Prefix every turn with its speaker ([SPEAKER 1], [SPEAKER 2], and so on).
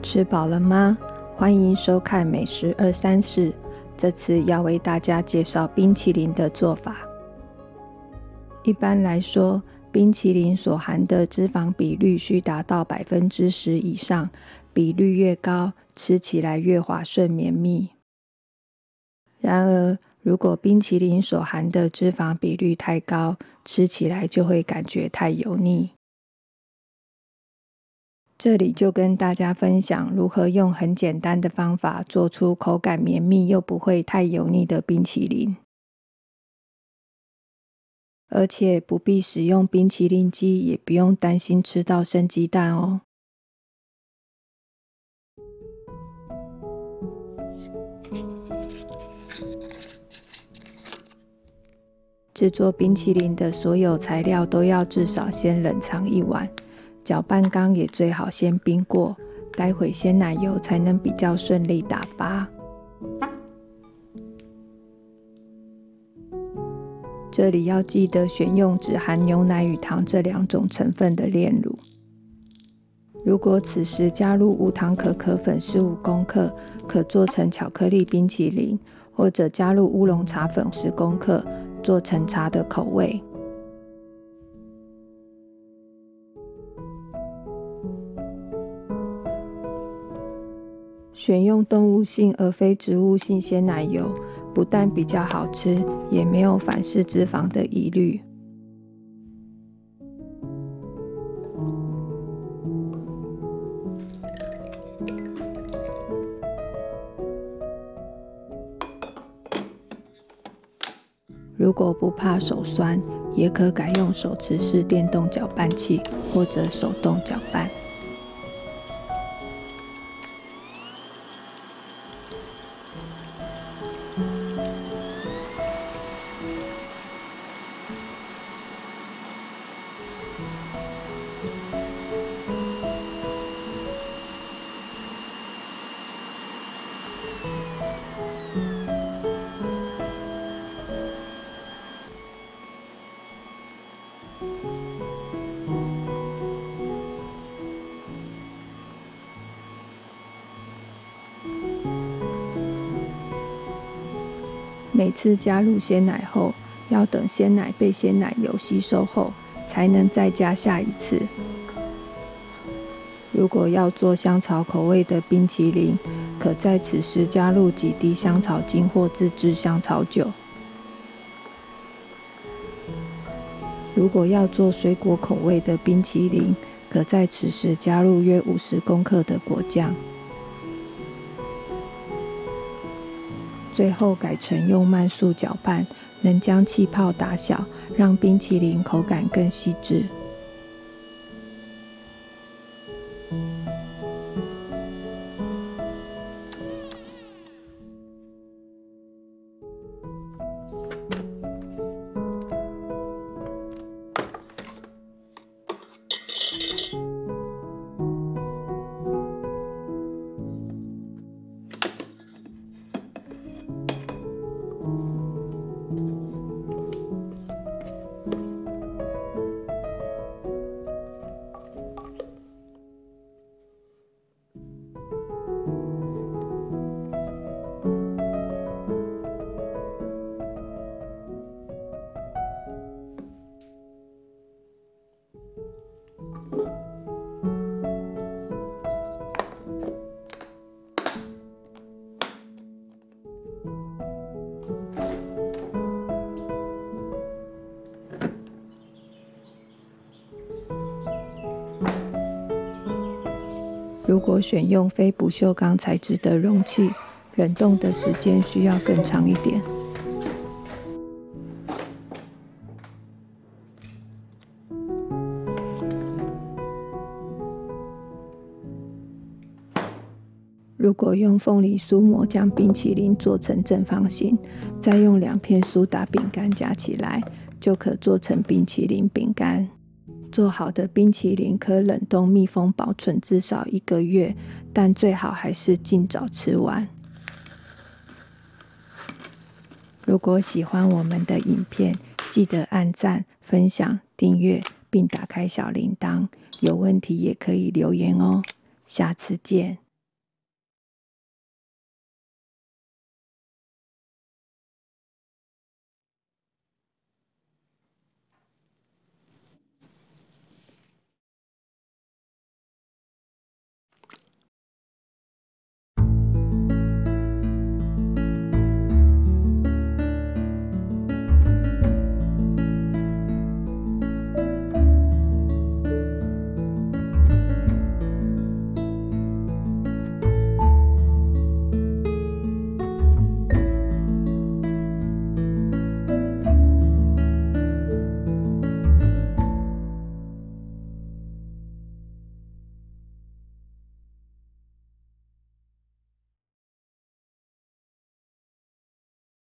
[SPEAKER 1] 吃饱了吗？欢迎收看美食234，这次要为大家介绍冰淇淋的做法。一般来说，冰淇淋所含的脂肪比率需达到10%以上，比率越高，吃起来越滑顺绵密。然而，如果冰淇淋所含的脂肪比率太高，吃起来就会感觉太油腻。这里就跟大家分享如何用很简单的方法做出口感绵密又不会太油腻的冰淇淋，而且不必使用冰淇淋机，也不用担心吃到生鸡蛋哦。制作冰淇淋的所有材料都要至少先冷藏1晚。搅拌缸也最好先冰过，待会鲜奶油才能比较顺利打发。这里要记得选用只含牛奶与糖这2种成分的炼乳。如果此时加入无糖可可粉15公克，可做成巧克力冰淇淋，或者加入乌龙茶粉10公克，做成茶的口味。选用动物性而非植物性鲜奶油，不但比较好吃，也没有反式脂肪的疑虑。如果不怕手酸，也可改用手持式电动搅拌器或者手动搅拌。每次加入鲜奶后，要等鲜奶被鲜奶油吸收后，才能再加下一次。如果要做香草口味的冰淇淋，可在此时加入几滴香草精或自制香草酒。如果要做水果口味的冰淇淋，可在此时加入约50公克的果酱。最后改成用慢速搅拌，能将气泡打小，让冰淇淋口感更细致。如果选用非不锈钢材质的容器，冷冻的时间需要更长一点。如果用凤梨酥膜将冰淇淋做成正方形，再用2片苏打饼干夹起来，就可做成冰淇淋饼干。做好的冰淇淋可冷冻密封保存至少1个月，但最好还是尽早吃完。如果喜欢我们的影片，记得按赞、分享、订阅，并打开小铃铛。有问题也可以留言哦。下次见。